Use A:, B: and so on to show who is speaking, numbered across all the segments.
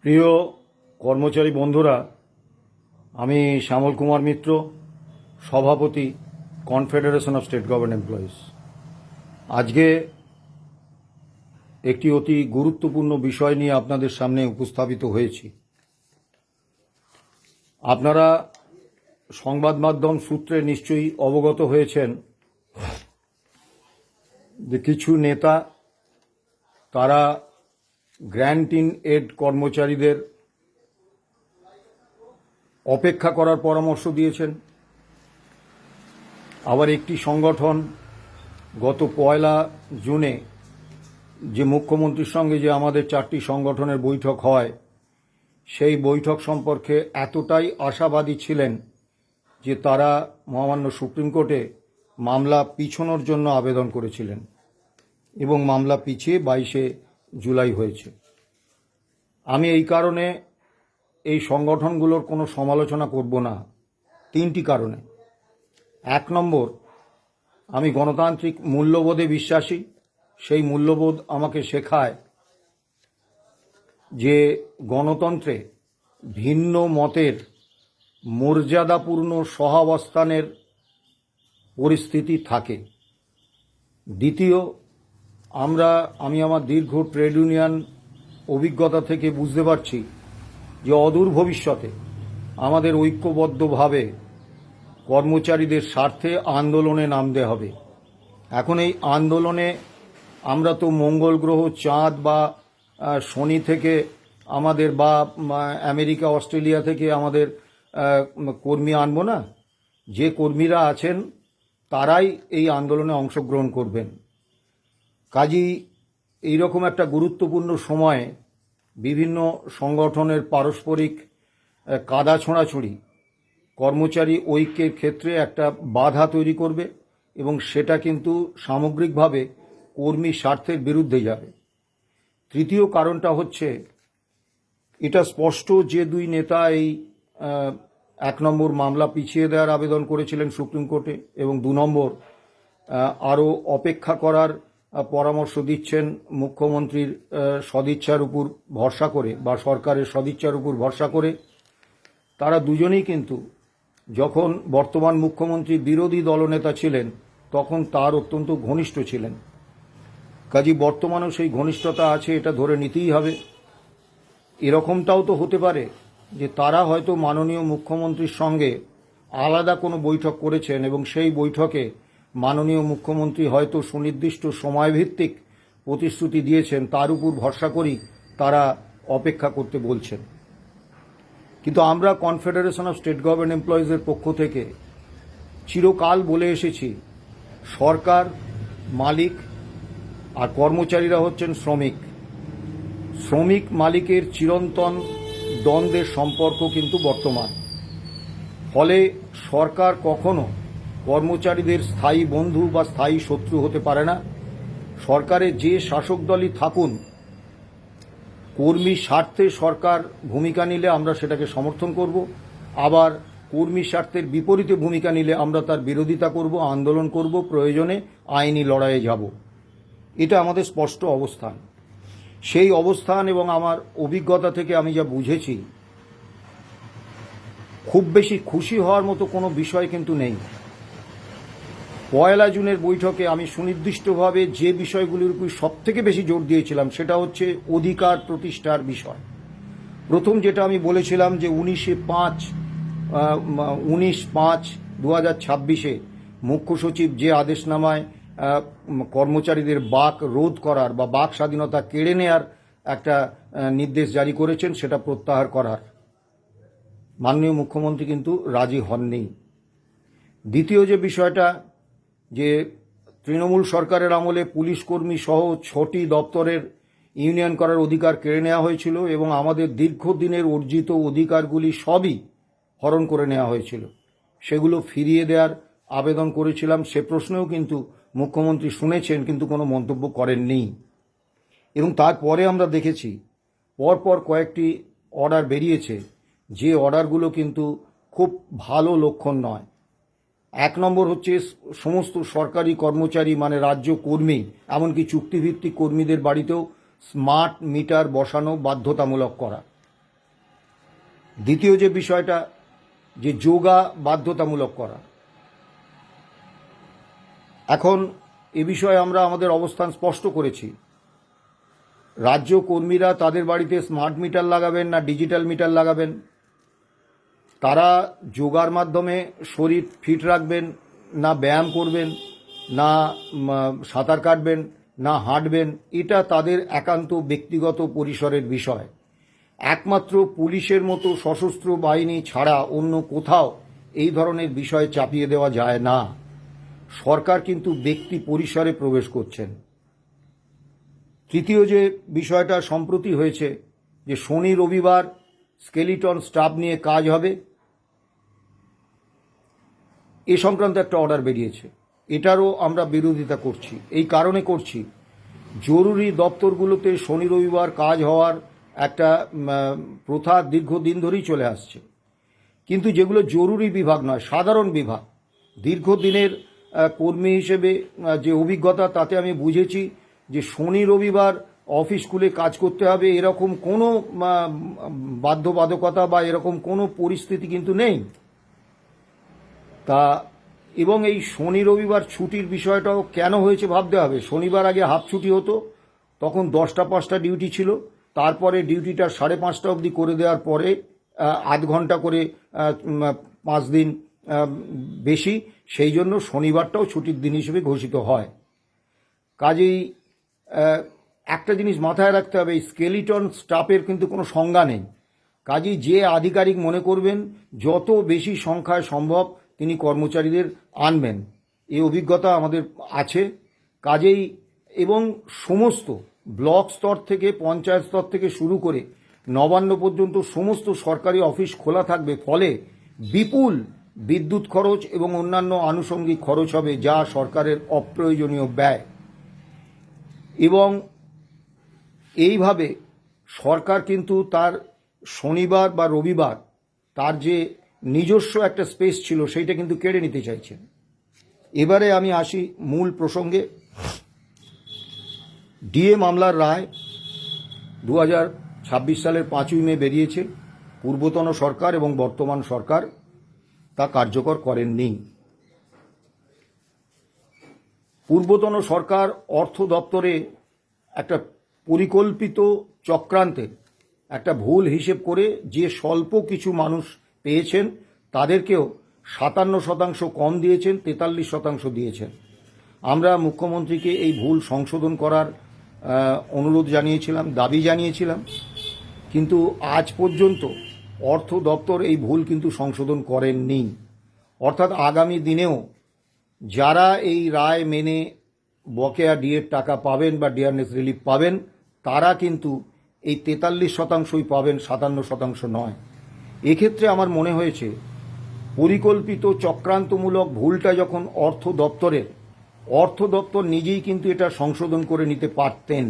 A: প্রিয় কর্মচারী বন্ধুরা, আমি শ্যামল কুমার মিত্র, সভাপতি, confederation of state government employees. আজকে একটি অতি গুরুত্বপূর্ণ বিষয় নিয়ে আপনাদের সামনে উপস্থাপিত হয়েছি। আপনারা সংবাদ মাধ্যম সূত্রে নিশ্চয়ই অবগত হয়েছেন যে কিছু নেতা তারা গ্র্যান্ট ইন এড কর্মচারীদের অপেক্ষা করার পরামর্শ দিয়েছেন। আবার একটি সংগঠন গত 1 জুনে যে মুখ্যমন্ত্রীর সঙ্গে যে আমাদের 4টি সংগঠনের বৈঠক হয়, সেই বৈঠক সম্পর্কে এতটাই আশাবাদী ছিলেন যে তারা মহামান্য সুপ্রিম কোর্টে মামলা পিছনোর জন্য আবেদন করেছিলেন এবং মামলা পিছিয়ে 22শে জুলাই হয়েছে। আমি এই কারণে এই সংগঠনগুলোর কোনো সমালোচনা করব না, 3টি কারণে। 1 নম্বর, আমি গণতান্ত্রিক মূল্যবোধে বিশ্বাসী। সেই মূল্যবোধ আমাকে শেখায় যে গণতন্ত্রে ভিন্ন মতের মর্যাদাপূর্ণ সহাবস্থানের পরিস্থিতি থাকে। দ্বিতীয়, আমি আমার দীর্ঘ ট্রেড ইউনিয়ন অভিজ্ঞতা থেকে বুঝতে পারছি যে অদূর ভবিষ্যতে আমাদের ঐক্যবদ্ধভাবে কর্মচারীদের স্বার্থে আন্দোলনে নামতে হবে। এখন এই আন্দোলনে আমরা তো মঙ্গল গ্রহ, চাঁদ বা শনি থেকে আমাদের বা আমেরিকা, অস্ট্রেলিয়া থেকে আমাদের কর্মী আনবো না। যে কর্মীরা আছেন তারাই এই আন্দোলনে অংশগ্রহণ করবেন। কাজেই এইরকম একটা গুরুত্বপূর্ণ সময়ে বিভিন্ন সংগঠনের পারস্পরিক কাদা ছোঁড়াছুড়ি কর্মচারী ঐক্যের ক্ষেত্রে একটা বাধা তৈরি করবে এবং সেটা কিন্তু সামগ্রিকভাবে কর্মী স্বার্থের বিরুদ্ধে যাবে। তৃতীয় কারণটা হচ্ছে, এটা স্পষ্ট যে 2 নেতা এই 1 নম্বর মামলা পিছিয়ে দেওয়ার আবেদন করেছিলেন সুপ্রিম কোর্টে এবং 2 নম্বর আরও অপেক্ষা করার পরামর্শ দিচ্ছেন মুখ্যমন্ত্রীর সদিচ্ছার উপর ভরসা করে বা সরকারের সদিচ্ছার উপর ভরসা করে। তারা দুজনেই কিন্তু যখন বর্তমান মুখ্যমন্ত্রী বিরোধী দলনেতা ছিলেন তখন তার অত্যন্ত ঘনিষ্ঠ ছিলেন। কাজী বর্তমানেও সেই ঘনিষ্ঠতা আছে, এটা ধরে নিতেই হবে। এরকমটাও তো হতে পারে যে তারা হয়তো মাননীয় মুখ্যমন্ত্রীর সঙ্গে আলাদা কোনো বৈঠক করেছেন এবং সেই বৈঠকে মাননীয় মুখ্যমন্ত্রী হয়তো সুনির্দিষ্ট সময়ভিত্তিক প্রতিশ্রুতি দিয়েছেন, তার উপর ভরসা করেই তারা অপেক্ষা করতে বলছেন। কিন্তু আমরা কনফেডারেশন অফ স্টেট গভর্নমেন্ট এমপ্লয়িজের পক্ষ থেকে চিরকাল বলে এসেছি, সরকার মালিক আর কর্মচারীরা হচ্ছেন শ্রমিক। শ্রমিক মালিকের চিরন্তন দ্বন্দ্বের সম্পর্ক কিন্তু বর্তমান। ফলে সরকার কখনো কর্মচারীদের স্থায়ী বন্ধু বা স্থায়ী শত্রু হতে পারে না। সরকারের যে শাসক দলই থাকুন, কর্মী স্বার্থে সরকার ভূমিকা নিলে আমরা সেটাকে সমর্থন করব, আবার কর্মী স্বার্থের বিপরীতে ভূমিকা নিলে আমরা তার বিরোধিতা করব, আন্দোলন করব, প্রয়োজনে আইনি লড়াইয়ে যাব। এটা আমাদের স্পষ্ট অবস্থান। সেই অবস্থান এবং আমার অভিজ্ঞতা থেকে আমি যা বুঝেছি, খুব বেশি খুশি হওয়ার মতো কোনো বিষয় কিন্তু নেই। 1 জুনের বৈঠকে আমি সুনির্দিষ্টভাবে যে বিষয়গুলির উপর সবথেকে বেশি জোর দিয়েছিলাম সেটা হচ্ছে অধিকার প্রতিষ্ঠার বিষয়। প্রথম যেটা আমি বলেছিলাম যে 19/5/2026 মুখ্য সচিব যে আদেশনামায় কর্মচারীদের বাক রোধ করার বা বাক স্বাধীনতা কেড়ে নেওয়ার একটা নির্দেশ জারি করেছেন, সেটা প্রত্যাহার করার মাননীয় মুখ্যমন্ত্রী কিন্তু রাজি হননি। দ্বিতীয় যে বিষয়টা, যে তৃণমূল সরকারের আমলে পুলিশ কর্মী সহ 6টি দপ্তরের ইউনিয়ন করার অধিকার কেড়ে নেওয়া হয়েছিল এবং আমাদের দীর্ঘদিনের অর্জিত অধিকারগুলি সবই হরণ করে নেওয়া হয়েছিল, সেগুলো ফিরিয়ে দেওয়ার আবেদন করেছিলাম। সে প্রশ্নেও কিন্তু মুখ্যমন্ত্রী শুনেছেন কিন্তু কোনো মন্তব্য করেননি। এবং তারপরে আমরা দেখেছি পরপর কয়েকটি অর্ডার বেরিয়েছে, যে অর্ডারগুলো কিন্তু খুব ভালো লক্ষণ নয়। 1 নম্বর হচ্ছে সমস্ত সরকারি কর্মচারী মানে রাজ্য কর্মী, এমনকি চুক্তিভিত্তিক কর্মীদের বাড়িতেও স্মার্ট মিটার বসানো বাধ্যতামূলক করা। দ্বিতীয় যে বিষয়টা, যে যোগা বাধ্যতামূলক করা। এখন এ বিষয়ে আমরা আমাদের অবস্থান স্পষ্ট করেছি। রাজ্য কর্মীরা তাদের বাড়িতে স্মার্ট মিটার লাগাবেন না ডিজিটাল মিটার লাগাবেন, তারা যোগার মাধ্যমে শরীর ফিট রাখবেন না ব্যায়াম করবেন, না সাঁতার কাটবেন, না হাঁটবেন, এটা তাদের একান্ত ব্যক্তিগত পরিসরের বিষয়। একমাত্র পুলিশের মতো সশস্ত্র বাহিনী ছাড়া অন্য কোথাও এই ধরনের বিষয় চাপিয়ে দেওয়া যায় না। সরকার কিন্তু ব্যক্তি পরিসরে প্রবেশ করছেন। তৃতীয় যে বিষয়টা সম্প্রতি হয়েছে, যে শনি রবিবার স্কেলিটন স্টাফ নিয়ে কাজ হবে, এ সংক্রান্ত একটা অর্ডার বেরিয়েছে। এটারও আমরা বিরোধিতা করছি। এই কারণে করছি, জরুরি দপ্তরগুলোতে শনি রবিবার কাজ হওয়ার একটা প্রথা দীর্ঘদিন ধরেই চলে আসছে। কিন্তু যেগুলো জরুরি বিভাগ নয়, সাধারণ বিভাগ, দীর্ঘদিনের কর্মী হিসেবে যে অভিজ্ঞতা, তাতে আমি বুঝেছি যে শনি রবিবার অফিস খুলে কাজ করতে হবে এরকম কোনো বাধ্যবাধকতা বা এরকম কোনো পরিস্থিতি কিন্তু নেই। তা এবং এই শনি রবিবার ছুটির বিষয়টাও কেন হয়েছে ভাবতে হবে। শনিবার আগে হাফ ছুটি হতো, তখন 10টা 5টা ডিউটি ছিল, তারপরে ডিউটিটা 5:30 অবধি করে দেওয়ার পরে আধ ঘন্টা করে 5 দিন বেশি, সেই জন্য শনিবারটাও ছুটির দিন হিসেবে ঘোষিত হয়। কাজেই একটা জিনিস মাথায় রাখতে হবে, এই স্কেলিটন স্টাফের কিন্তু কোনো সংজ্ঞা নেই। কাজেই যে আধিকারিক মনে করবেন যত বেশি সংখ্যায় সম্ভব তিনি কর্মচারীদের আনবেন, এই অভিজ্ঞতা আমাদের আছে। কাজেই এবং সমস্ত ব্লক স্তর থেকে পঞ্চায়েত স্তর থেকে শুরু করে নবান্ন পর্যন্ত সমস্ত সরকারি অফিস খোলা থাকবে, ফলে বিপুল বিদ্যুৎ খরচ এবং অন্যান্য আনুষঙ্গিক খরচ হবে, যা সরকারের অপ্রয়োজনীয় ব্যয়। এবং এইভাবে সরকার কিন্তু তার শনিবার বা রবিবার তার যে নিজস্ব একটা স্পেস ছিল সেইটা কিন্তু কেড়ে নিতে চাইছেন। এবারে আমি আসি মূল প্রসঙ্গে। ডিএ মামলার রায় 2026 সালের 5ই মে বেরিয়েছে। পূর্বতন সরকার এবং বর্তমান সরকার তা কার্যকর করেননি। পূর্বতন সরকার অর্থ দপ্তরে একটা পরিকল্পিত চক্রান্তে একটা ভুল হিসেব করে যে স্বল্প কিছু মানুষ পেয়েছেন তাদেরকেও 57% কম দিয়েছেন, 43% দিয়েছেন। আমরা মুখ্যমন্ত্রীকে এই ভুল সংশোধন করার অনুরোধ জানিয়েছিলাম, দাবি জানিয়েছিলাম, কিন্তু আজ পর্যন্ত অর্থ দপ্তর এই ভুল কিন্তু সংশোধন করেননি। অর্থাৎ আগামী দিনেও যারা এই রায় মেনে বকেয়া ডিএর টাকা পাবেন বা ডিয়ারনেস রিলিফ পাবেন, তারা কিন্তু এই 43%ই পাবেন, 57% নয়। এক্ষেত্রে আমার মনে হয়েছে পরিকল্পিত চক্রান্তমূলক ভুলটা যখন অর্থ দপ্তরের, অর্থ দপ্তর নিজেই কিন্তু এটা সংশোধন করে নিতে পারতেন,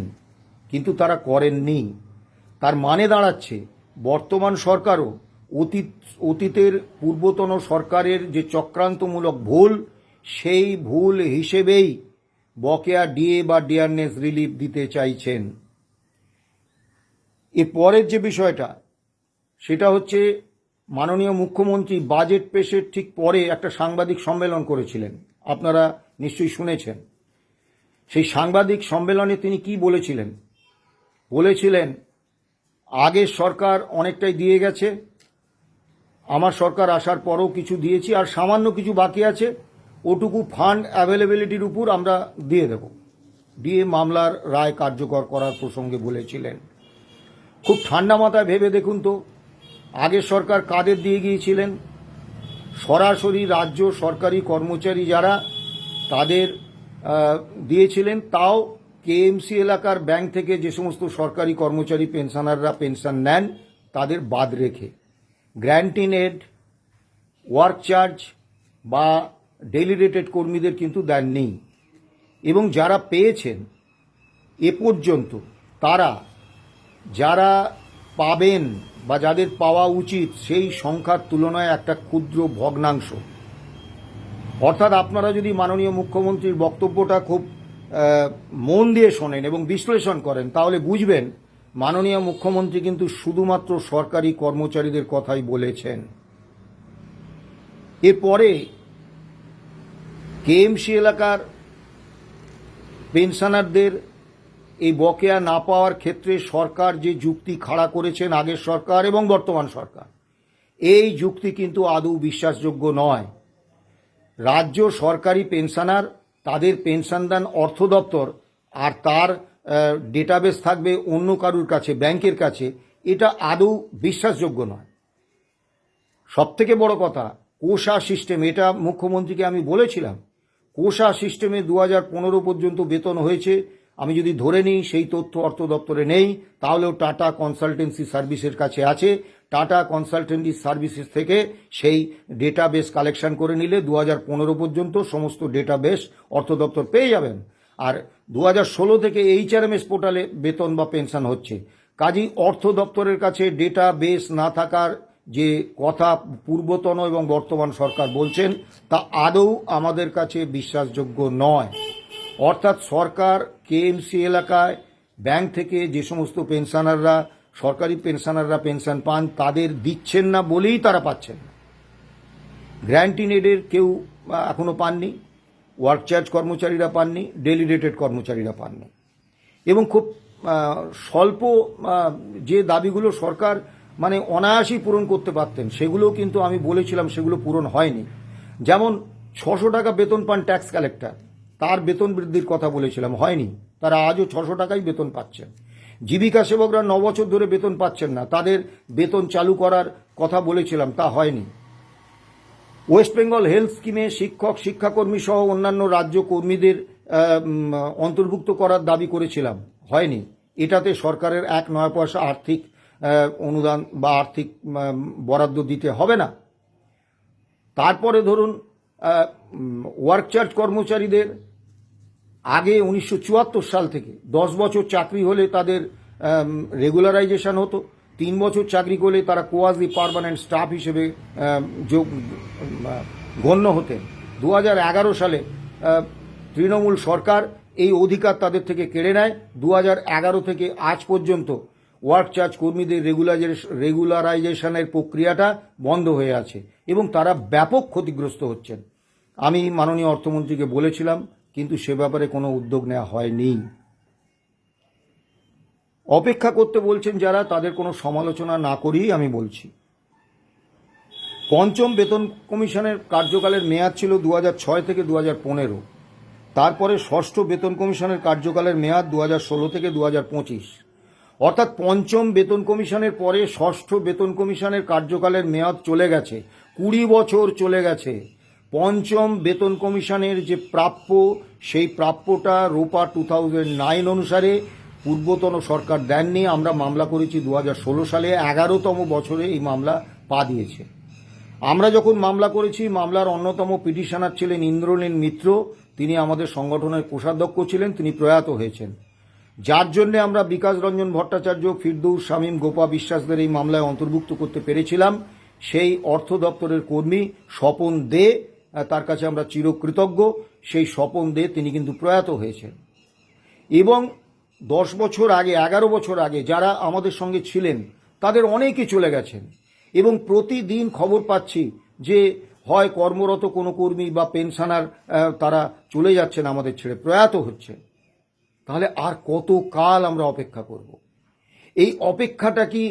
A: কিন্তু তারা করেননি। তার মানে দাঁড়াচ্ছে বর্তমান সরকারও অতীতের পূর্বতন সরকারের যে চক্রান্তমূলক ভুল, সেই ভুল হিসেবেই বকেয়া ডিএ বা ডিয়ারনেস রিলিফ দিতে চাইছেন। এর পরের যে বিষয়টা, সেটা হচ্ছে মাননীয় মুখ্যমন্ত্রী বাজেট পেশের ঠিক পরে একটা সাংবাদিক সম্মেলন করেছিলেন, আপনারা নিশ্চয়ই শুনেছেন। সেই সাংবাদিক সম্মেলনে তিনি কি বলেছিলেন? বলেছিলেন, আগের সরকার অনেকটাই দিয়ে গেছে, আমার সরকার আসার পরও কিছু দিয়েছি, আর সামান্য কিছু বাকি আছে, ওটুকু ফান্ড অ্যাভেলেবিলিটির উপর আমরা দিয়ে দেব। ডিএ মামলার রায় কার্যকর করার প্রসঙ্গে বলেছিলেন। খুব ঠান্ডা মাথায় ভেবে দেখুন তো, আগের সরকার কাদের দিয়ে গিয়েছিলেন? সরাসরি রাজ্য সরকারি কর্মচারী যারা, তাদের দিয়েছিলেন, তাও কেএমসি এলাকার ব্যাংক থেকে যে সমস্ত সরকারি কর্মচারী পেনশনাররা পেনশন নেন তাদের বাদ রেখে। Grant in add, work charge বা ডেইলি রেটেড কর্মীদের কিন্তু দেননি। এবং যারা পেয়েছেন এ পর্যন্ত, তারা যারা পাবেন বা যাদের পাওয়া উচিত সেই সংখ্যার তুলনায় একটা ক্ষুদ্র ভগ্নাংশ। অর্থাৎ আপনারা যদি মাননীয় মুখ্যমন্ত্রীর বক্তব্যটা খুব মন দিয়ে শোনেন এবং বিশ্লেষণ করেন, তাহলে বুঝবেন মাননীয় মুখ্যমন্ত্রী কিন্তু শুধুমাত্র সরকারি কর্মচারীদের কথাই বলেছেন। এরপরে কেএমসি এলাকার পেনশনারদের এই বকেয়া না পাওয়ার ক্ষেত্রে সরকার যে যুক্তি খাড়া করেছেন, আগের সরকার এবং বর্তমান সরকার, এই যুক্তি কিন্তু আদৌ বিশ্বাসযোগ্য নয়। রাজ্য সরকারি পেনশনার, তাদের পেনশনদান অর্থ দপ্তর, আর তার ডেটাবেস থাকবে অন্য কারুর কাছে, ব্যাংকের কাছে, এটা আদৌ বিশ্বাসযোগ্য নয়। সবথেকে বড় কথা, কোষা সিস্টেম, এটা মুখ্যমন্ত্রীকে আমি বলেছিলাম, কোষা সিস্টেমে 2015 পর্যন্ত বেতন হয়েছে। আমি যদি ধরে নিই সেই তথ্য অর্থ দপ্তরে নেই, তাহলেও টাটা কনসালটেন্সি সার্ভিসের কাছে আছে। টাটা কনসালটেন্সি সার্ভিসেস থেকে সেই ডেটাবেস কালেকশন করে নিলে 2015 পর্যন্ত সমস্ত ডেটাবেস অর্থ দপ্তর পেয়ে যাবেন। আর 2016 থেকে HRMS পোর্টালে বেতন বা পেনশন হচ্ছে। কাজেই অর্থ দপ্তরের কাছে ডেটাবেস না থাকার যে কথা পূর্বতন এবং বর্তমান সরকার বলছেন, তা আদৌ আমাদের কাছে বিশ্বাসযোগ্য নয়। অর্থাৎ সরকার কেএমসি এলাকায় ব্যাংক থেকে যে সমস্ত পেনশনাররা, সরকারি পেনশনাররা পেনশন পান, তাদের দিচ্ছেন না বলেই তারা পাচ্ছেন না। গ্র্যান্ট ইন এডের কেউ এখনো পাননি, ওয়ার্ক চার্জ কর্মচারীরা পাননি, ডেলি রেটেড কর্মচারীরা পাননি। এবং খুব স্বল্প যে দাবিগুলো সরকার মানে অনায়াসই পূরণ করতে পারতেন, সেগুলো কিন্তু আমি বলেছিলাম সেগুলো পূরণ হয়নি। যেমন 600 টাকা বেতন পান ট্যাক্স কালেক্টর, তার বেতন বৃদ্ধির কথা বলেছিলাম, হয়নি। তারা আজও 600 টাকাই বেতন পাচ্ছেন। জীবিকা সেবকরা 9 বছর ধরে বেতন পাচ্ছেন না, তাদের বেতন চালু করার কথা বলেছিলাম, তা হয়নি। ওয়েস্ট বেঙ্গল হেলথ স্কিমে শিক্ষক, শিক্ষাকর্মী সহ অন্যান্য রাজ্য কর্মীদের অন্তর্ভুক্ত করার দাবি করেছিলাম, হয়নি। এটাতে সরকারের 1 নয়া পয়সা আর্থিক অনুদান বা আর্থিক বরাদ্দ দিতে হবে না। তারপরে ধরুন ওয়ার্ক চার্জ কর্মচারীদের আগে 1974 সাল থেকে 10 বছর চাকরি হলে তাদের রেগুলারাইজেশন হতো, 3 বছর চাকরি করলে তারা কোয়াজি পার্মানেন্ট স্টাফ হিসেবে গণ্য হতেন। 2011 সালে তৃণমূল সরকার এই অধিকার তাদের থেকে কেড়ে নেয়। 2011 থেকে আজ পর্যন্ত ওয়ার্ক চার্জ কর্মীদের রেগুলারাইজেশনের প্রক্রিয়াটা বন্ধ হয়ে আছে এবং তারা ব্যাপক ক্ষতিগ্রস্ত হচ্ছেন। আমি মাননীয় অর্থমন্ত্রীকে বলেছিলাম, কিন্তু সে ব্যাপারে কোনো উদ্যোগ নেওয়া হয়নি। অপেক্ষা করতে বলছেন যারা, তাদের কোনো সমালোচনা না করেই আমি বলছি। পঞ্চম বেতন কমিশনের কার্যকালের মেয়াদ ছিল 2006 থেকে 2015। তারপরে ষষ্ঠ বেতন কমিশনের কার্যকালের মেয়াদ 2016 থেকে 2025। অর্থাৎ পঞ্চম বেতন কমিশনের পরে ষষ্ঠ বেতন কমিশনের কার্যকালের মেয়াদ চলে গেছে, 20 বছর চলে গেছে। পঞ্চম বেতন কমিশনের যে প্রাপ্য, সেই প্রাপ্যটা রোপা 2009 অনুসারে পূর্বতন সরকার দেননি। আমরা মামলা করেছি 2016 সালে, 11তম বছরে এই মামলা পা দিয়েছে। আমরা যখন মামলা করেছি, মামলার অন্যতম পিটিশনার ছিলেন ইন্দ্রনীল মিত্র, তিনি আমাদের সংগঠনের কোষাধ্যক্ষ ছিলেন, তিনি প্রয়াত হয়েছেন। যার জন্য আমরা বিকাশ রঞ্জন ভট্টাচার্য, ফিরদৌস শামীম, গোপা বিশ্বাসদের এই মামলায় অন্তর্ভুক্ত করতে পেরেছিলাম। সেই অর্থ দপ্তরের কর্মী স্বপন দে, তার কাছে আমরা চিরকৃতজ্ঞ। সেই স্বপন দে তিনি কিন্তু প্রয়াত হয়েছেন। এবং 10 বছর আগে, 11 বছর আগে যারা আমাদের সঙ্গে ছিলেন, তাদের অনেকে চলে গেছেন। এবং প্রতিদিন খবর পাচ্ছি যে হয় কর্মরত কোনো কর্মী বা পেনশনার তারা চলে যাচ্ছেন আমাদের ছেড়ে, প্রয়াত হচ্ছে। তাহলে আর কত কাল আমরা অপেক্ষা করব? এই অপেক্ষাটা কি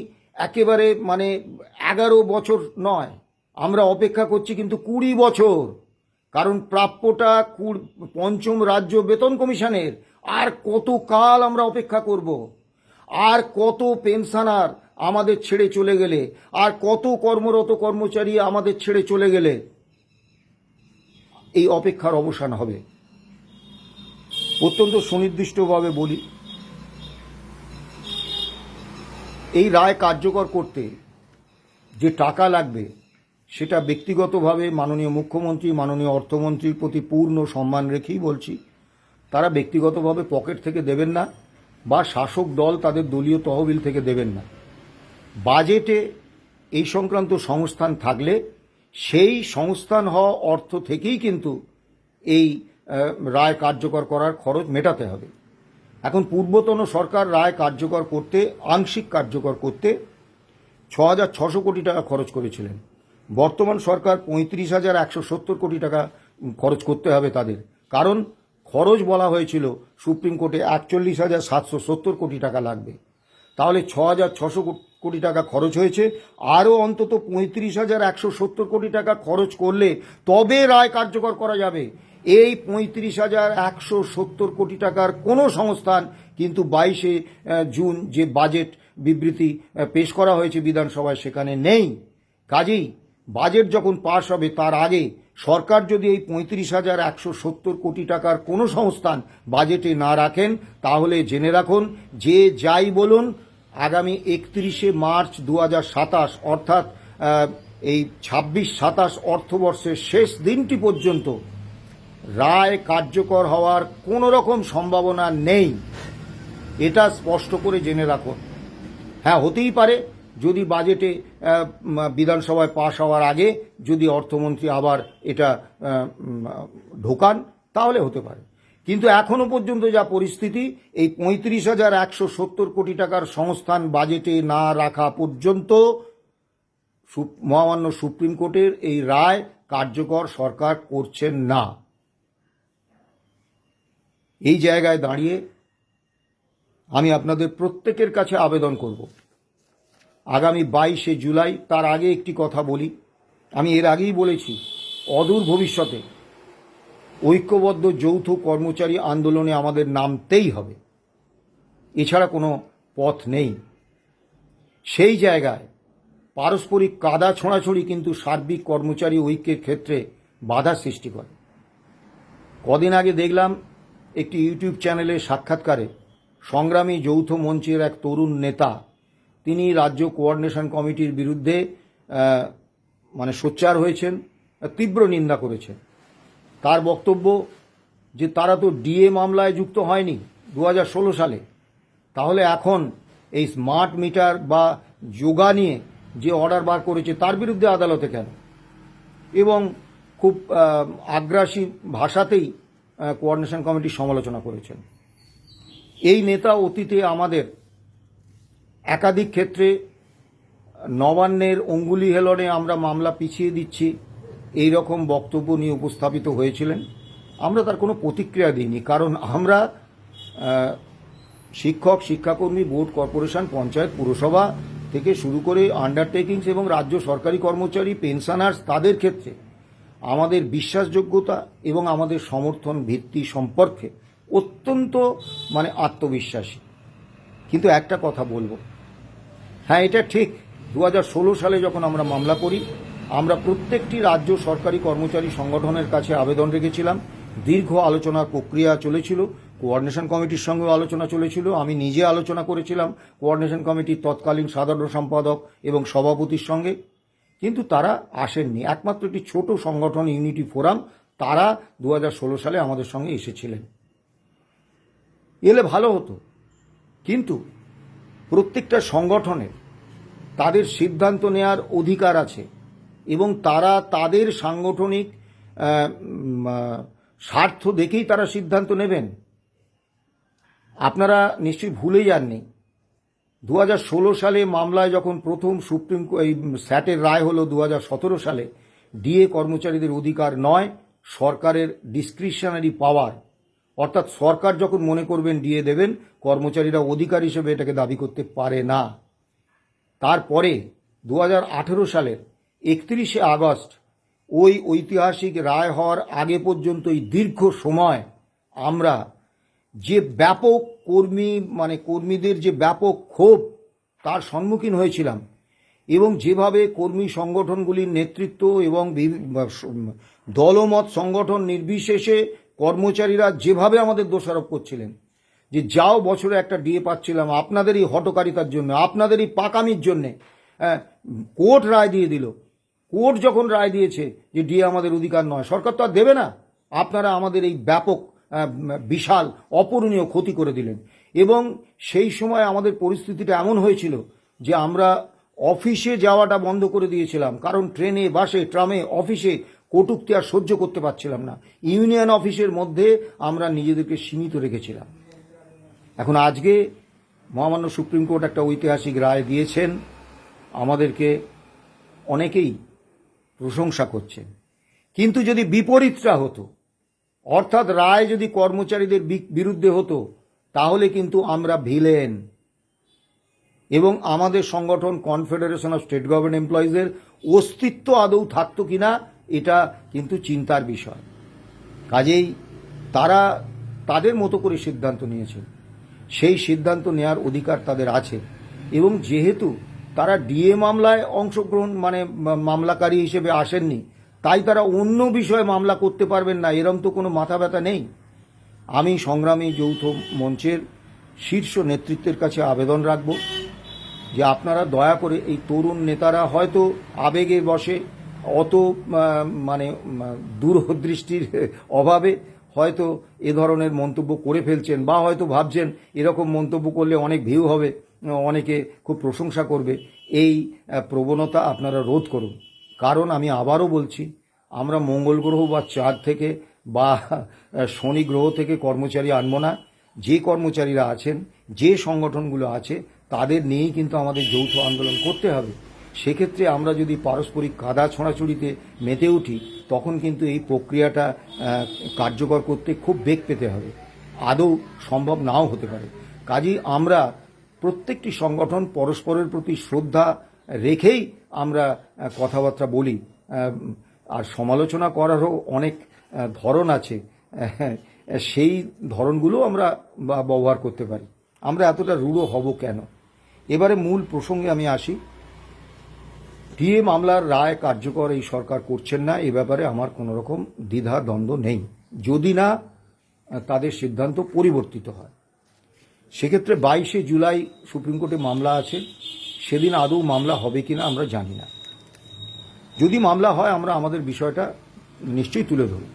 A: একেবারে মানে 11 বছর নয়, আমরা অপেক্ষা করছি কিন্তু 20 বছর। কারণ প্রাপ্যটা পঞ্চম রাজ্য বেতন কমিশনের। আর কত কাল আমরা অপেক্ষা করব? আর কত পেনশনার আমাদের ছেড়ে চলে গেলে, আর কত কর্মরত কর্মচারী আমাদের ছেড়ে চলে গেলে এই অপেক্ষার অবসান হবে? অত্যন্ত সুনির্দিষ্টভাবে বলি, এই রায় কার্যকর করতে যে টাকা লাগবে, সেটা ব্যক্তিগতভাবে মাননীয় মুখ্যমন্ত্রী, মাননীয় অর্থমন্ত্রীর প্রতি পূর্ণ সম্মান রেখেই বলছি, তারা ব্যক্তিগতভাবে পকেট থেকে দেবেন না বা শাসক দল তাদের দলীয় তহবিল থেকে দেবেন না। বাজেটে এই সংক্রান্ত সংস্থান থাকলে সেই সংস্থান হওয়া অর্থ থেকেই কিন্তু এই রায় কার্যকর করার খরচ মেটাতে হবে। এখন পূর্বতন সরকার রায় কার্যকর করতে, আংশিক কার্যকর করতে 6,600 কোটি টাকা খরচ করেছিলেন। বর্তমান সরকার 35,170 কোটি টাকা খরচ করতে হবে তাদের, কারণ খরচ বলা হয়েছিল সুপ্রিম কোর্টে 41,770 কোটি টাকা লাগবে। তাহলে 6,600 কোটি টাকা খরচ হয়েছে, আরও অন্তত 35,170 কোটি টাকা খরচ করলে তবে রায় কার্যকর করা যাবে। এই 35,170 কোটি টাকার কোনো সংস্থান কিন্তু 22শে জুন যে বাজেট বিবৃতি পেশ করা হয়েছে বিধানসভায় সেখানে নেই। কাজেই বাজেট যখন পাশ হবে তার আগে সরকার যদি এই 35,170 কোটি টাকার কোনো সংস্থান বাজেটে না রাখেন, তাহলে জেনে রাখুন যে যাই বলুন, আগামী 31শে মার্চ 2027 অর্থাৎ এই 26-27 অর্থবর্ষের শেষ দিনটি পর্যন্ত রায় কার্যকর হওয়ার কোনো রকম সম্ভাবনা নেই। এটা স্পষ্ট করে জেনে রাখুন। হ্যাঁ, হতেই পারে যদি বাজেটে বিধানসভায় পাশ হওয়ার আগে যদি অর্থমন্ত্রী আবার এটা ঢোকান তাহলে হতে পারে, কিন্তু এখনো পর্যন্ত যা পরিস্থিতি, এই 35,170 কোটি টাকার সংস্থান বাজেটে না রাখা পর্যন্ত মহামান্য সুপ্রিম কোর্টের এই রায় কার্যকর সরকার করছেন না। এই জায়গায় দাঁড়িয়ে আমি আপনাদের প্রত্যেকের কাছে আবেদন করব, আগামী 22শে জুলাই, তার আগে একটি কথা বলি, আমি এর আগেই বলেছি, অদূর ভবিষ্যতে ঐক্যবদ্ধ যৌথ কর্মচারী আন্দোলনে আমাদের নামতেই হবে, এছাড়া কোনো পথ নেই। সেই জায়গায় পারস্পরিক কাদা ছোঁড়াছড়ি কিন্তু সার্বিক কর্মচারী ঐক্যের ক্ষেত্রে বাধা সৃষ্টি করে। কদিন আগে দেখলাম একটি ইউটিউব চ্যানেলে সাক্ষাৎকারে সংগ্রামী যৌথ মঞ্চের এক তরুণ নেতা, তিনি রাজ্য কোঅর্ডিনেশন কমিটির বিরুদ্ধে সোচ্চার হয়েছেন, তীব্র নিন্দা করেছেন। তার বক্তব্য যে তারা তো ডিএ মামলায় যুক্ত হয়নি 2016 সালে, তাহলে এখন এই স্মার্ট মিটার বা যোগা নিয়ে যে অর্ডার বার করেছে তার বিরুদ্ধে আদালতে কেন, এবং খুব আগ্রাসী ভাষাতেই কোঅর্ডিনেশন কমিটির সমালোচনা করেছেন। এই নেতা অতীতে আমাদের একাধিক ক্ষেত্রে নবান্নের অঙ্গুলি হেলনে আমরা মামলা পিছিয়ে দিচ্ছি এই রকম বক্তব্য নিয়ে উপস্থাপিত হয়েছিলেন। আমরা তার কোনো প্রতিক্রিয়া দিইনি, কারণ আমরা শিক্ষক, শিক্ষাকর্মী, বোর্ড, কর্পোরেশন, পঞ্চায়েত, পুরসভা থেকে শুরু করে আন্ডারটেকিংস এবং রাজ্য সরকারি কর্মচারী, পেনশনার্স, তাদের ক্ষেত্রে আমাদের বিশ্বাসযোগ্যতা এবং আমাদের সমর্থন ভিত্তি সম্পর্কে অত্যন্ত আত্মবিশ্বাসী। কিন্তু একটা কথা বলবো, হ্যাঁ এটা ঠিক, 2016 সালে যখন আমরা মামলা করি, আমরা প্রত্যেকটি রাজ্য সরকারি কর্মচারী সংগঠনের কাছে আবেদন রেখেছিলাম। দীর্ঘ আলোচনার প্রক্রিয়া চলেছিল, কোঅর্ডিনেশন কমিটির সঙ্গেও আলোচনা চলেছিল, আমি নিজে আলোচনা করেছিলাম কোঅর্ডিনেশন কমিটির তৎকালীন সাধারণ সম্পাদক এবং সভাপতির সঙ্গে, কিন্তু তারা আসেননি। একমাত্র একটি ছোট সংগঠন ইউনিটি ফোরাম, তারা 2016 সালে আমাদের সঙ্গে এসেছিলেন। এলে ভালো হতো, কিন্তু প্রত্যেকটা সংগঠনের তাদের সিদ্ধান্ত নেওয়ার অধিকার আছে এবং তারা তাদের সাংগঠনিক স্বার্থ দেখেই তারা সিদ্ধান্ত নেবেন। আপনারা নিশ্চয়ই ভুলে যাননি, 2016 সালে মামলায় যখন প্রথম এই স্যাটের রায় হলো 2017 সালে, ডিএ কর্মচারীদের অধিকার নয়, সরকারের ডিসক্রিশনারি পাওয়ার, অর্থাৎ সরকার যখন মনে করবেন ডিএ দেবেন, কর্মচারীরা অধিকার হিসেবে এটাকে দাবি করতে পারে না। তারপরে 2018 সালের 31শে আগস্ট ওই ঐতিহাসিক রায় হওয়ার আগে পর্যন্ত এই দীর্ঘ সময় আমরা যে ব্যাপক কর্মীদের যে ব্যাপক ক্ষোভ তার সম্মুখীন হয়েছিলাম, এবং যেভাবে কর্মী সংগঠনগুলির নেতৃত্ব এবং দলমত সংগঠন নির্বিশেষে কর্মচারীরা যেভাবে আমাদের দোষারোপ করছিলেন যে যাও বছরে একটা ডিএ পাচ্ছিলাম আপনাদেরই হঠকারিতার জন্য, আপনাদেরই পাকামির জন্যে। কোর্ট রায় দিয়ে দিল, কোর্ট যখন রায় দিয়েছে যে ডিএ আমাদের অধিকার নয়, সরকার তো আর দেবে না, আপনারা আমাদের এই ব্যাপক বিশাল অপূরণীয় ক্ষতি করে দিলেন। এবং সেই সময় আমাদের পরিস্থিতিটা এমন হয়েছিল যে আমরা অফিসে যাওয়াটা বন্ধ করে দিয়েছিলাম, কারণ ট্রেনে, বাসে, ট্রামে, অফিসে কটূক্তি আর সহ্য করতে পারছিলাম না। ইউনিয়ন অফিসের মধ্যে আমরা নিজেদেরকে সীমিত রেখেছিলাম। এখন আজকে মহামান্য সুপ্রিম কোর্ট একটা ঐতিহাসিক রায় দিয়েছেন, আমাদেরকে অনেকেই প্রশংসা করছেন, কিন্তু যদি বিপরীতটা হতো, অর্থাৎ রায় যদি কর্মচারীদের বিরুদ্ধে হতো, তাহলে কিন্তু আমরা ভিলেন এবং আমাদের সংগঠন কনফেডারেশন অফ স্টেট গভর্নমেন্ট এমপ্লয়িজের অস্তিত্ব আদৌ থাকতো কিনা এটা কিন্তু চিন্তার বিষয়। কাজেই তারা তাদের মতো করে সিদ্ধান্ত নিয়েছেন, সেই সিদ্ধান্ত নেওয়ার অধিকার তাদের আছে। এবং যেহেতু তারা ডিএ মামলায় অংশগ্রহণ মামলাকারী হিসেবে আসেননি, তাই তারা অন্য বিষয়ে মামলা করতে পারবেন না, এরম তো কোনো মাথা ব্যথা নেই। আমি সংগ্রামী যৌথ মঞ্চের শীর্ষ নেতৃত্বের কাছে আবেদন রাখব যে আপনারা দয়া করে এই তরুণ নেতারা হয়তো আবেগে বসে, অত দূরদৃষ্টির অভাবে হয়তো এ ধরনের মন্তব্য করে ফেলছেন, বা হয়তো ভাবছেন এরকম মন্তব্য করলে অনেক ভিউ হবে, অনেকে খুব প্রশংসা করবে। এই প্রবণতা আপনারা রোধ করুন, কারণ আমি আবারও বলছি, আমরা মঙ্গল গ্রহ বা চাঁদ থেকে বা শনি গ্রহ থেকে কর্মচারী আনবো না। যে কর্মচারীরা আছেন, যে সংগঠনগুলো আছে, তাদের নিয়েই কিন্তু আমাদের যৌথ আন্দোলন করতে হবে। সেক্ষেত্রে আমরা যদি পারস্পরিক কাদা ছোঁড়াছুড়িতে মেতে উঠি, তখন কিন্তু এই প্রক্রিয়াটা কার্যকর করতে খুব বেগ পেতে হবে, আদৌ সম্ভব নাও হতে পারে। কাজেই আমরা প্রত্যেকটি সংগঠন পরস্পরের প্রতি শ্রদ্ধা রেখেই আমরা কথাবার্তা বলি, আর সমালোচনা করারও অনেক ধরন আছে, সেই ধরনগুলো আমরা ব্যবহার করতে পারি। আমরা এতটা রূঢ় হব কেন? এবারে মূল প্রসঙ্গে আমি আসি। ডিএ মামলার রায় কার্যকর এই সরকার করছেন না, এ ব্যাপারে আমার কোনো রকম দ্বিধা দ্বন্দ্ব নেই, যদি না তাদের সিদ্ধান্ত পরিবর্তিত হয়। সেক্ষেত্রে 22শে জুলাই সুপ্রিম কোর্টে মামলা আছে, সেদিন আদৌ মামলা হবে কিনা আমরা জানি না। যদি মামলা হয় আমরা আমাদের বিষয়টা নিশ্চয়ই তুলে ধরব,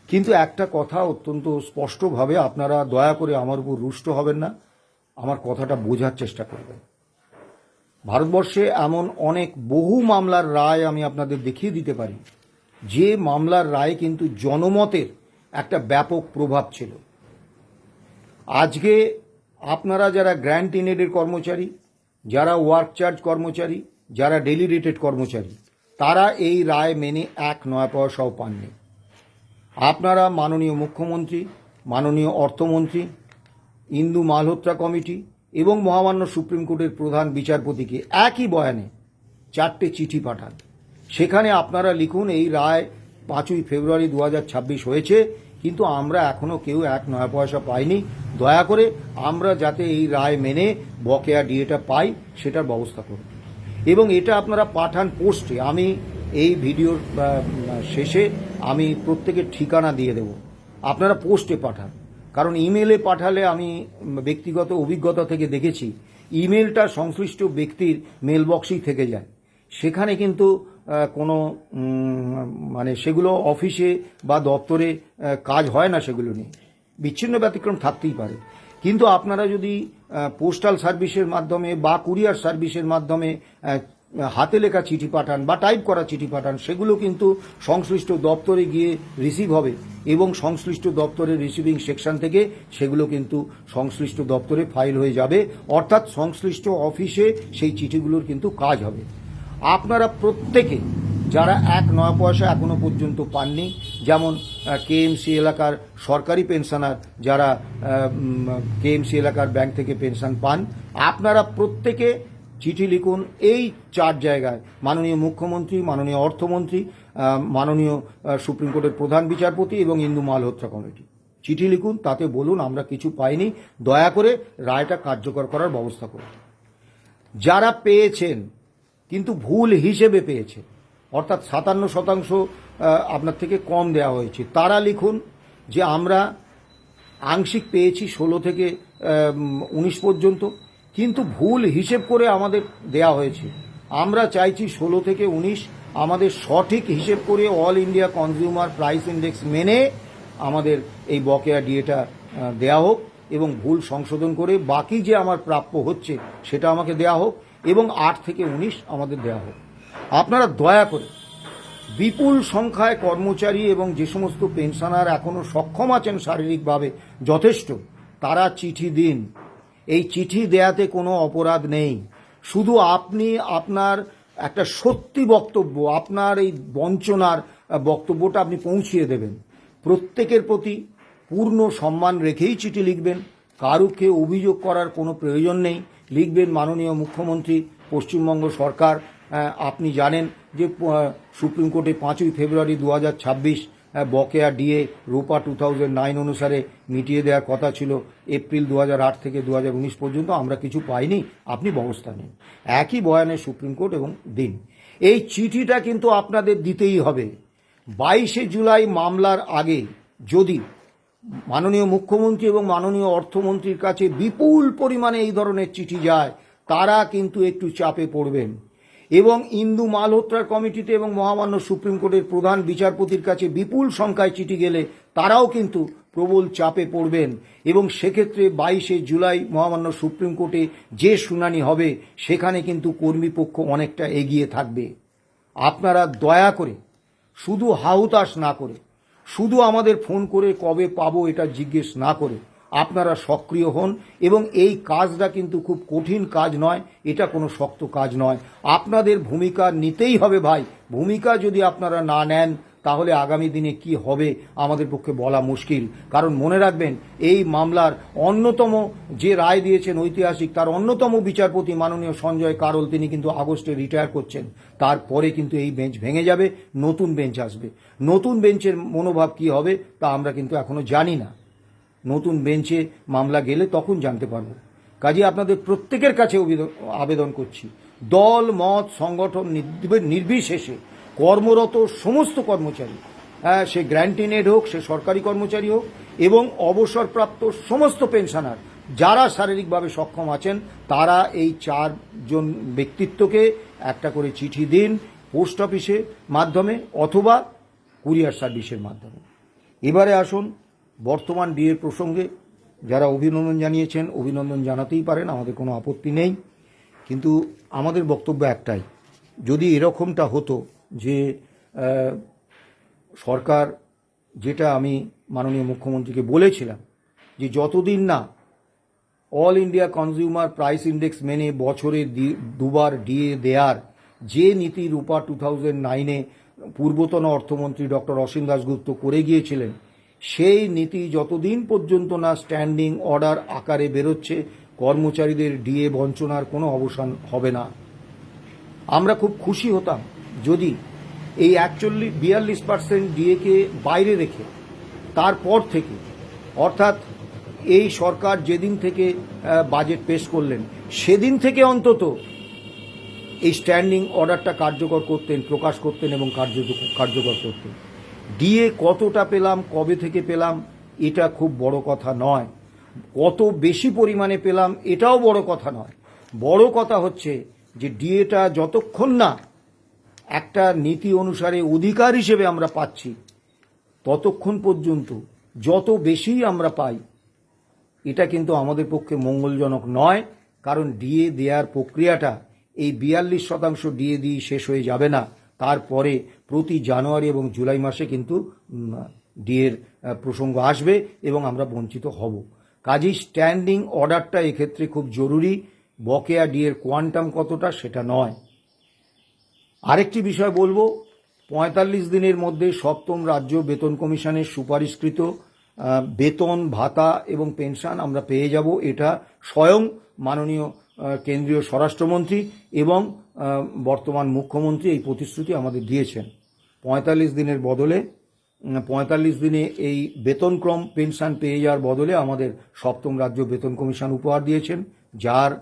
A: কিন্তু একটা কথা অত্যন্ত স্পষ্টভাবে আপনারা দয়া করে আমার উপর রুষ্ট হবেন না, আমার কথাটা বোঝার চেষ্টা করবেন। ভারতবর্ষে এমন অনেক বহু মামলার রায় আমি আপনাদের দেখিয়ে দিতে পারি, যে মামলার রায় কিন্তু জনমতের একটা ব্যাপক প্রভাব ছিল। আজকে আপনারা যারা গ্র্যান্ট ইনেডের কর্মচারী, যারা ওয়ার্ক চার্জ কর্মচারী, যারা ডেলি রেটেড কর্মচারী, তারা এই রায় মেনে 1 পয়সাও পাননি। আপনারা মাননীয় মুখ্যমন্ত্রী, মাননীয় অর্থমন্ত্রী, ইন্দু মালহোত্রা কমিটি এবং মহামান্য সুপ্রিম কোর্টের প্রধান বিচারপতিকে একই বয়ানে 4টে চিঠি পাঠান। সেখানে আপনারা লিখুন এই রায় 5ই ফেব্রুয়ারি 2026 হয়েছে, কিন্তু আমরা এখনও কেউ 1 পয়সা পাইনি, দয়া করে আমরা যাতে এই রায় মেনে বকেয়া ডিএটা পাই সেটার ব্যবস্থা করুন। এবং এটা আপনারা পাঠান পোস্টে। আমি এই ভিডিওর শেষে আমি প্রত্যেকের ঠিকানা দিয়ে দেব, আপনারা পোস্টে পাঠান। কারণ ইমেলে পাঠালে আমি ব্যক্তিগত অভিজ্ঞতা থেকে দেখেছি, ইমেলটা সংশ্লিষ্ট ব্যক্তির মেলবক্সেই থেকে যায়, সেখানে কিন্তু কোনো সেগুলো অফিসে বা দপ্তরে কাজ হয় না, সেগুলো নিয়ে বিচ্ছিন্ন ব্যতিক্রম থাকতেই পারে। কিন্তু আপনারা যদি পোস্টাল সার্ভিসের মাধ্যমে বা কুরিয়ার সার্ভিসের মাধ্যমে হাতে লেখা চিঠি পাঠান বা টাইপ করা চিঠি পাঠান, সেগুলো কিন্তু সংশ্লিষ্ট দপ্তরে গিয়ে রিসিভ হবে এবং সংশ্লিষ্ট দপ্তরের রিসিভিং সেকশন থেকে সেগুলো কিন্তু সংশ্লিষ্ট দপ্তরে ফাইল হয়ে যাবে, অর্থাৎ সংশ্লিষ্ট অফিসে সেই চিঠিগুলোর কিন্তু কাজ হবে। আপনারা প্রত্যেকে যারা 1 পয়সা এখনো পর্যন্ত পাননি, যেমন কেএমসি এলাকার সরকারি পেনশনার, যারা কেএমসি এলাকার ব্যাংক থেকে পেনশন পান, আপনারা প্রত্যেকে চিঠি লিখুন এই 4 জায়গায়: মাননীয় মুখ্যমন্ত্রী, মাননীয় অর্থমন্ত্রী, মাননীয় সুপ্রিম কোর্টের প্রধান বিচারপতি এবং ইন্দু মালহোত্রা কমিটি। চিঠি লিখুন, তাতে বলুন আমরা কিছু পাইনি, দয়া করে রায়টা কার্যকর করার ব্যবস্থা করুন। যারা পেয়েছেন কিন্তু ভুল হিসেবে পেয়েছে, অর্থাৎ 57% আপনার থেকে কম দেওয়া হয়েছে, তারা লিখুন যে আমরা আংশিক পেয়েছি 16 থেকে 19 পর্যন্ত, কিন্তু ভুল হিসেব করে আমাদের দেয়া হয়েছে। আমরা চাইছি 16 থেকে 19 আমাদের সঠিক হিসেব করে all India consumer price index মেনে আমাদের এই বকেয়া ডিএটা দেয়া হোক, এবং ভুল সংশোধন করে বাকি যে আমার প্রাপ্য হচ্ছে সেটা আমাকে দেয়া হোক, এবং 8 থেকে 19 আমাদের দেয়া হোক। আপনারা দয়া করে বিপুল সংখ্যায় কর্মচারী এবং যে সমস্ত পেনশনার এখনও সক্ষম আছেন শারীরিকভাবে যথেষ্ট, তারা চিঠি দিন। এই চিঠি দেয়াতে কোনো অপরাধ নেই, শুধু আপনি আপনার একটা সত্যি বক্তব্য, আপনার এই বঞ্চনার বক্তব্যটা আপনি পৌঁছিয়ে দেবেন। প্রত্যেকের প্রতি পূর্ণ সম্মান রেখেই চিঠি লিখবেন, কারুকে অভিযোগ করার কোনো প্রয়োজন নেই। লিখবেন, মাননীয় মুখ্যমন্ত্রী, পশ্চিমবঙ্গ সরকার, আপনি জানেন যে সুপ্রিম কোর্টে 5ই ফেব্রুয়ারি 2026 বকেয়া ডিএ রূপা 2009 অনুসারে মিটিয়ে দেওয়ার কথা ছিল। এপ্রিল 2008 থেকে 2019 পর্যন্ত আমরা কিছু পাইনি, আপনি ব্যবস্থা নিন। একই বয়ানে সুপ্রিম কোর্ট এবং দিন। এই চিঠিটা কিন্তু আপনাদের দিতেই হবে। 22শে জুলাই মামলার আগে যদি মাননীয় মুখ্যমন্ত্রী এবং মাননীয় অর্থমন্ত্রীর কাছে বিপুল পরিমাণে এই ধরনের চিঠি যায়, তারা কিন্তু একটু চাপে পড়বেন। এবং ইন্দু মালহোত্রার কমিটিতে এবং মহামান্য সুপ্রিম কোর্টের প্রধান বিচারপতির কাছে বিপুল সংখ্যায় চিঠি গেলে তারাও কিন্তু প্রবল চাপে পড়বেন। এবং সেক্ষেত্রে 22শে জুলাই মহামান্য সুপ্রিম কোর্টে যে শুনানি হবে, সেখানে কিন্তু কর্মীপক্ষ অনেকটা এগিয়ে থাকবে। আপনারা দয়া করে, শুধু হাহুতাশ না করে, শুধু আমাদের ফোন করে কবে পাবো এটা জিজ্ঞেস না করে আপনারা সক্রিয় হন। এবং এই কাজটা কিন্তু খুব কঠিন কাজ নয়, এটা কোনো শক্ত কাজ নয়। আপনাদের ভূমিকা নিতেই হবে ভাই। ভূমিকা যদি আপনারা না নেন, তাহলে আগামী দিনে কি হবে আমাদের পক্ষে বলা মুশকিল। কারণ মনে রাখবেন, এই মামলার অন্যতম যে রায় দিয়েছেন ঐতিহাসিক, তার অন্যতম বিচারপতি মাননীয় সঞ্জয় কারোল, তিনি কিন্তু আগস্টে রিটায়ার করছেন। তারপরে কিন্তু এই বেঞ্চ ভেঙে যাবে, নতুন বেঞ্চ আসবে। নতুন বেঞ্চের মনোভাব কি হবে তা আমরা কিন্তু এখনো জানি না। নতুন বেঞ্চে মামলা গেলে তখন জানতে পারবো। কাজে আপনাদের প্রত্যেকের কাছে আবেদন করছি, দল মত সংগঠন নির্বিশেষে কর্মরত সমস্ত কর্মচারী, সে গ্র্যান্টিনেড হোক, সে সরকারি কর্মচারী হোক, এবং অবসরপ্রাপ্ত সমস্ত পেনশনার যারা শারীরিকভাবে সক্ষম আছেন, তারা এই 4 জন ব্যক্তিত্বকে একটা করে চিঠি দিন, পোস্ট অফিসের মাধ্যমে অথবা কুরিয়ার সার্ভিসের মাধ্যমে। এবারে আসুন বর্তমান ডিএর প্রসঙ্গে। যারা অভিনন্দন জানিয়েছেন, অভিনন্দন জানাতেই পারেন, আমাদের কোনো আপত্তি নেই। কিন্তু আমাদের বক্তব্য একটাই, যদি এরকমটা হতো যে সরকার, যেটা আমি মাননীয় মুখ্যমন্ত্রীকে বলেছিলাম, যে যতদিন না all India consumer price index মেনে বছরে 2বার ডিএ দেয়ার যে নীতি রূপা 2009-এ পূর্বতন অর্থমন্ত্রী ডক্টর অসীম দাশগুপ্ত করে গিয়েছিলেন, সেই নীতি যতদিন পর্যন্ত না স্ট্যান্ডিং অর্ডার আকারে বেরোচ্ছে, কর্মচারীদের ডিএ বঞ্চনার কোনো অবসান হবে না। আমরা খুব খুশি হতাম যদি এই 42% ডিএকে বাইরে রেখে তারপর থেকে, অর্থাৎ এই সরকার যেদিন থেকে বাজেট পেশ করলেন, সেদিন থেকে অন্তত এই স্ট্যান্ডিং অর্ডারটা কার্যকর করতেন, প্রকাশ করতেন এবং কার্যকর করতেন। ডিএ কতটা পেলাম, কবে থেকে পেলাম, এটা খুব বড় কথা নয়। কত বেশি পরিমাণে পেলাম, এটাও বড় কথা নয়। বড় কথা হচ্ছে যে ডিএটা যতক্ষণ না একটা নীতি অনুসারে অধিকার হিসেবে আমরা পাচ্ছি, ততক্ষণ পর্যন্ত যত বেশি আমরা পাই, এটা কিন্তু আমাদের পক্ষে মঙ্গলজনক নয়। কারণ ডিএ দেওয়ার প্রক্রিয়াটা এই 42% ডিএ দিয়ে শেষ হয়ে যাবে না। তারপরে প্রতি জানুয়ারি এবং জুলাই মাসে কিন্তু ডিএর প্রসঙ্গ আসবে এবং আমরা বঞ্চিত হব। কাজেই স্ট্যান্ডিং অর্ডারটা এক্ষেত্রে খুব জরুরি। বকেয়া ডিএর কোয়ান্টাম কতটা সেটা নয়। আরেকটি বিষয় বলবো, 45 দিনের মধ্যে 7ম রাজ্য বেতন কমিশনের সুপারিশকৃত বেতন ভাতা এবং পেনশন আমরা পেয়ে যাব। এটা স্বয়ং মাননীয় কেন্দ্রীয় স্বরাষ্ট্রমন্ত্রী এবং বর্তমান মুখ্যমন্ত্রী এই প্রতিশ্রুতি আমাদের দিয়েছেন। 45 দিনের বদলে 45 দিনে এই বেতনক্রম পেনশন পেয়ে যাওয়ার বদলে আমাদের 7ম রাজ্য বেতন কমিশন উপহার দিয়েছেন, যার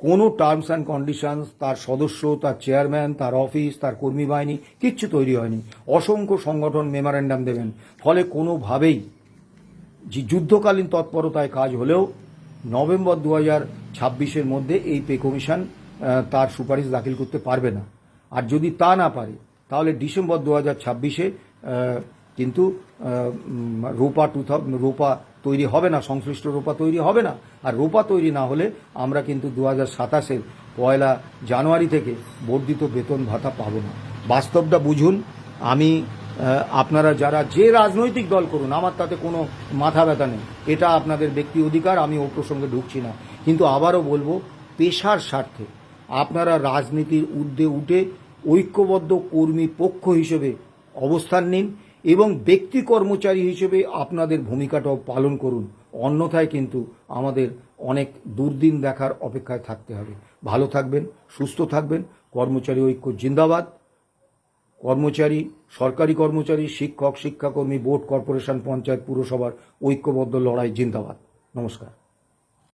A: কোনো টার্মস অ্যান্ড কন্ডিশনস, তার সদস্য, তার চেয়ারম্যান, তার অফিস, তার কর্মী বাহিনী কিচ্ছু তৈরি হয়নি। অসংখ্য সংগঠন মেমোরেন্ডাম দেবেন। ফলে কোনোভাবেই যে যুদ্ধকালীন তৎপরতায় কাজ হলেও নভেম্বর 2026-এর মধ্যে এই পে কমিশন তার সুপারিশ দাখিল করতে পারবে না। আর যদি তা না পারে, তাহলে ডিসেম্বর 2026-এ কিন্তু রোপা তৈরি হবে না, সংশ্লিষ্ট রোপা তৈরি হবে না। আর রোপা তৈরি না হলে আমরা কিন্তু 2027-এর 1 জানুয়ারি থেকে বর্ধিত বেতন ভাতা পাবো না। বাস্তবটা বুঝুন। আমি আপনারা যারা যে রাজনৈতিক দল করুন, আমার তাতে কোনো মাথা ব্যথা নেই। এটা আপনাদের ব্যক্তি অধিকার, আমি ও প্রসঙ্গে ঢুকছি না। কিন্তু আবারও বলবো, পেশার স্বার্থে আপনারা রাজনীতির ঊর্ধ্বে উঠে ঐক্যবদ্ধ কর্মী পক্ষ হিসেবে অবস্থান নিন এবং ব্যক্তি কর্মচারী হিসেবে আপনাদের ভূমিকাটাও পালন করুন। অন্যথায় কিন্তু আমাদের অনেক দুর্দিন দেখার অপেক্ষায় থাকতে হবে। ভালো থাকবেন, সুস্থ থাকবেন। কর্মচারী ঐক্য জিন্দাবাদ। কর্মচারী, সরকারি কর্মচারী, শিক্ষক, শিক্ষাকর্মী, বোর্ড, কর্পোরেশন, পঞ্চায়েত, পুরসভার ঐক্যবদ্ধ লড়াই জিন্দাবাদ। নমস্কার।